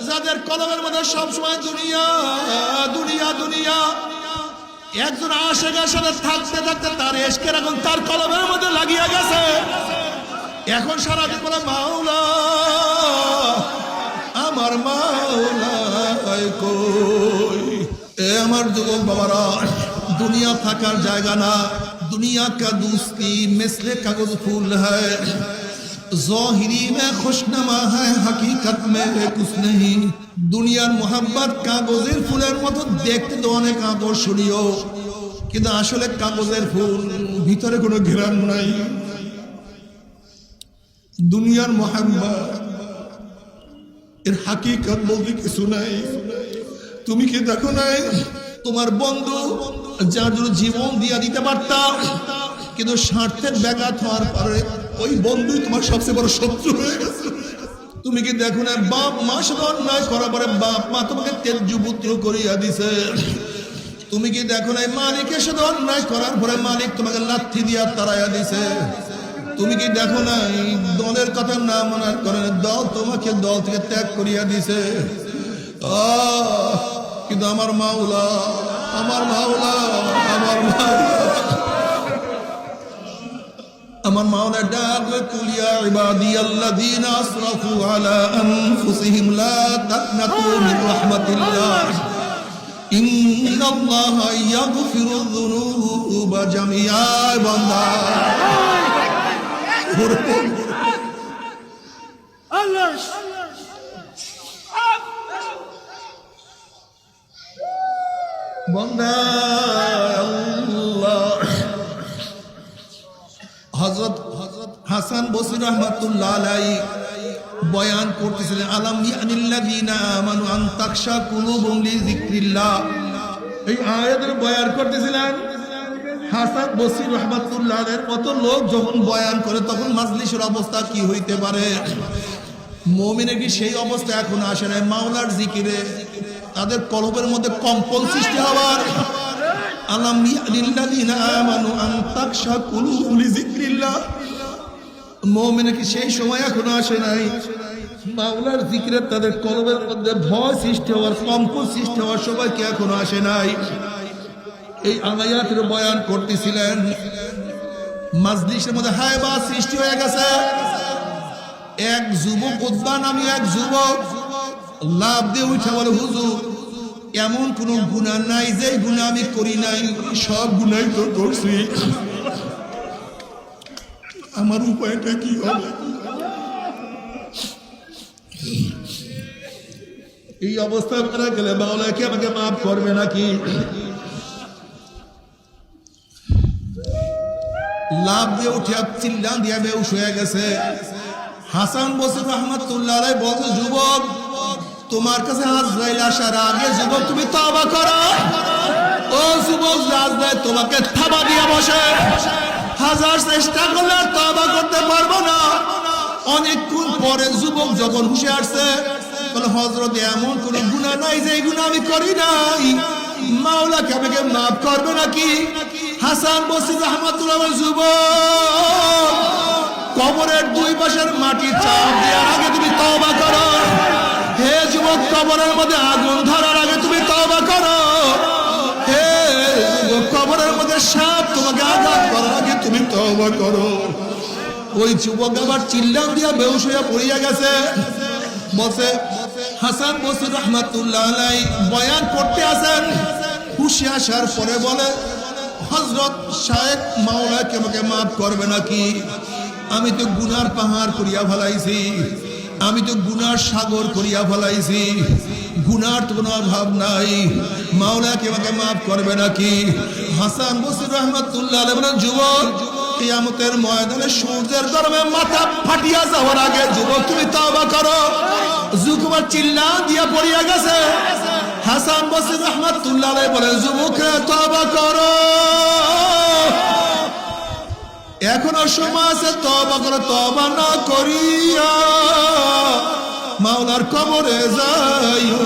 যাদের কলমের মধ্যে সবসময় দুনিয়া দুনিয়া দুনিয়া, একজন আশেকের সাথে থাকতে থাকতে তার এশকের এখন তার কলমের মধ্যে লাগিয়ে গেছে। এখন সারাদিন বলে মাওলা আমার মাওলা কই। এ আমার যুবক বাবারা, दुनिया থাকার জায়গা না। दुनिया का दोस्ती मिसले कागज फूल है, ज़ाहिरी में खुशनुमा है, हकीकत में कुछ नहीं। दुनियार मोहब्बत कागजेर फुलेर मतो देखते तो अनेक आकर्षणीय, কিন্তু আসলে কাগজের ফুল, ভিতরে কোনো ঘ্রাণ নাই। দুনিয়ার মোহাম্মত এর হাকিকত বলতে কিছু নাই। তুমি কি দেখো নাই তোমার বন্ধু যার জন্য জীবন দিয়া দিতে পারতাম, কিন্তু স্বার্থের ব্যাঘাত হওয়ার পরে ওই বন্ধুই তোমার সবচেয়ে বড় শত্রু হয়ে গেছে। তুমি কি দেখো না বাপ মা সাথে অন্যায় করার পরে বাপ মা তোমাকে তেজ্য পুত্র করিয়া দিছে। তুমি কি দেখো না মালিকের সাথে অন্যায় করার পরে মালিক তোমাকে লাথি দিয়া তাড়াইয়া দিছে। তুমি কি দেখো না দলের কথা না মানার কারণে দল তোমাকে দল থেকে ত্যাগ করিয়া দিছে। কিন্তু আমার মাওলা আমার মাওলা আমার মাওলা আমার মাওলা ডাকবে, কুলিয়া ইবাদিয়াল্লাযীনা আসরাফু আলা আনফুসিহিম লা তাকনাতু মিন রাহমাতিল্লাহ ইন্নাল্লাহা ইয়াগফিরুয যুনুবা জামিআ। বান্দা আল্লাহ বান্দা আল্লাহ। হযরত হাসান বসরি রাহমাতুল্লাহ আলাইহি বয়ান করতেছিলেন, আলাম ইয়ানিল্লাযীনা আমানু আন তাখশা কুলুবুহুম লিযিকরিল্লাহ। এই আয়াতের বয়ান করতেছিলেন হাসান বসরি রাহমাতুল্লাহ আলাইহির মতো লোক যখন বয়ান করে তখন মাজলিসের অবস্থা কি হইতে পারে। মুমিনের কি সেই অবস্থা এখন আসে না? মাওলার জিকিরে তাদের কলবের মধ্যে কম্পন সৃষ্টি হওয়ার। আলাম ইয়ানিল্লাযীনা আমানু আন তাখশা কুলুবুহুম লিযিকরিল্লাহ। মুমিনের কি সেই সময় এখনো আসে নাই? মাওলার জিকিরে তাদের কলবের মধ্যে ভয় সৃষ্টি হওয়ার, কম্পন সৃষ্টি হওয়ার সময় কি এখনো আসে নাই? এই আয়াতের বয়ান করতেছিলেন, মাজলিসের মধ্যে হায়বা সৃষ্টি হয়ে গেছে। এক যুবক উদ্বা নামী এক যুবক লাভ দিয়ে উঠে বলে, হুজুর এমন কোন গুনাহ নাই যে গুনাহ আমি করি নাই, সব গুনাহ তো করছি, আমার উপায়টা কি হবে? এই অবস্থায় মারা গেলে মাওলা কি আমাকে মাফ করবে নাকি? লাভ দিয়ে উঠে চিল্লান দিয়ে বেহুশ হয়ে গেছে। হাসান বসরি রাহমাতুল্লাহ আলাইহি বলছে, যুবক তোমার কাছে আজরাইল আসার আগে যুবক তুমি তওবা করো। ও যুবক, আজরাইল তোমাকে থাবা দিয়া বসে, হাজার চেষ্টা করলে তওবা করতে পারবো না। অনেকক্ষণ পরে যুবক যখন হুঁশে আসছে বলে, হযরত এমন কোন গুনাহ নাই যে গুনাহ আমি করি নাই, মাওলা কি আমাকে মাফ করবে নাকি? হাসান বসরি রাহমাতুল্লাহ আলাইহি, যুবক কবরের দুই পাশের মাটি চাপ দেওয়ার আগে তুমি তওবা করো। হে যুবক, কবরের মধ্যে আগুন ধরার আগে তুমি তওবা করো। হে যুবক, কবরের মধ্যে সাপ তোমাকে আঘাত করার আগে তুমি তওবা করো। ওই যুবক আবার চিল্লান দিয়া বেহুশ হইয়া পড়িয়া গেছে। বসে হাসান বসরি রাহমাতুল্লাহ আলাইহি বয়ান করতে আসেন। হুঁশে আসার পরে বলে, হযরত শায়েখ মাওলা কি আমাকে মাফ করবে নাকি? আমি তো গুনার পাহাড় করিয়া ফেলাইছি, আমি তো গুনার সাগর করিয়া ফেলাইছি, গুনার তো কোনো অভাব নাই, মাওলা কি আমাকে মাফ করবে নাকি? হাসান বসরি রাহমাতুল্লাহ আলাইহি বলেন, যুবক কিয়ামতের ময়দানে সূর্যের গরমে মাথা ফাটিয়া যাওয়ার আগে যুবক তুমি তওবা করো। যুবক চিল্লা দিয়া পড়িয়া গেছে। হাসান বসরি রাহমাতুল্লাহ আলাইহি বলেন, যুবক তওবা করো, এখনো সময় আছে, তওবা করো। তওবা না করিয়া মাওলার কবরে যাইও